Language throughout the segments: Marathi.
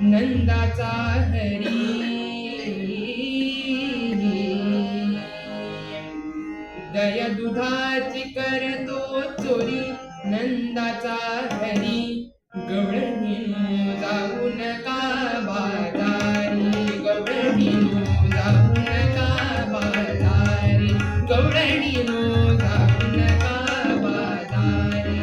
नंदाचा हरी दया दुधाची करतो चोरी नंदाचा हरी गवळणीनो जाऊ नका बाजारी गवळणीनो जाऊ नका बाजारी गवळणीनो जाऊ नका बाजारी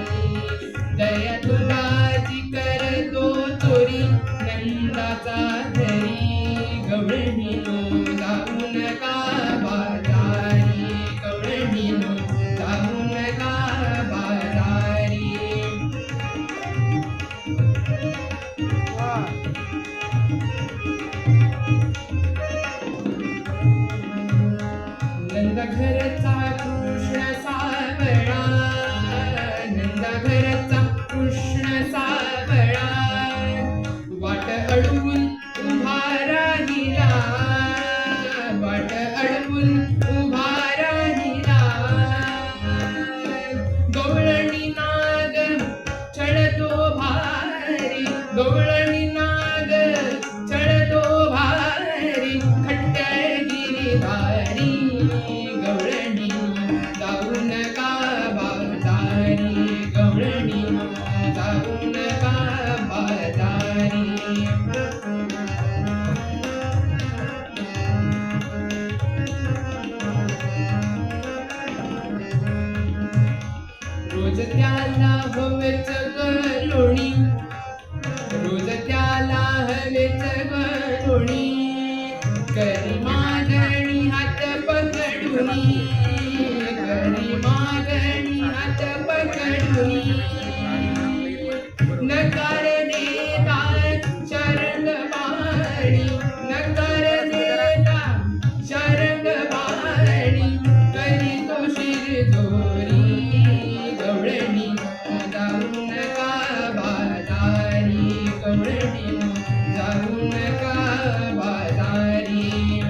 दया दुधाची करतो चोरी नंदाचा हरी गवळणीनो जाऊ नका बाजारी गवळणीनो जाऊ नका बाजारी नंद घरचा कृष्ण सावळा नंद घरचा कृष्ण सावळा वाट अडवून उभा राहिला वाट अडवून उभा राहिला गवळणी नाग चढतो भारी गवळणी नाग चढतो भारी खट्ट्या गिरीधारी गवळणी जाऊ नका बाजारी गवळणी जाऊ नका बाजारी रोज त्याला हवेच गलोणी रोज त्याला हवेच गलोणी करी मागणी हात पकडुनी करी मागणी हात पकडुनी नकार देता शरंग बाणी नकार देता शरंग बाणी करी तो शिरजोरी गवळणी जाऊ नका बाजारी गवळणी जाऊ नका बाजारी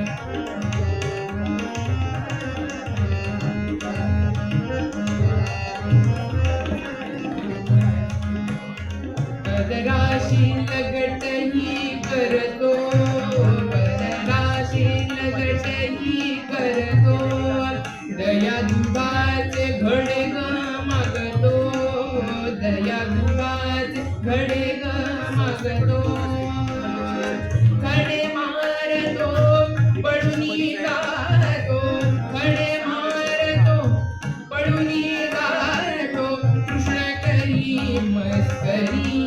बदराशी लगटही करतो बदराशी लगटही करतो दया दुधाचे घडे ग मागतो दया दुधाचे घडे ग मागतो खडे मारतो पडूनी जातो खडे मारतो पडूनी जातो कृष्ण करी मस्करी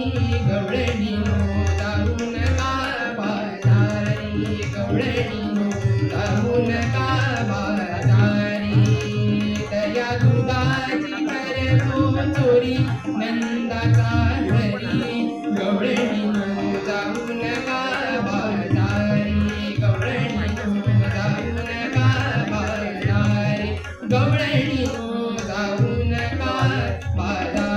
गवळणीनो जाऊ नका बाजारी गवळणीनो जाऊ नका बाजारी दया दुधाची करतो चोरी नंदाचा हरी गवळणीनो जाऊ नका बाजारी गवळणीनो जाऊ नका बाजारी गवळणीनो जाऊ नका बाजारी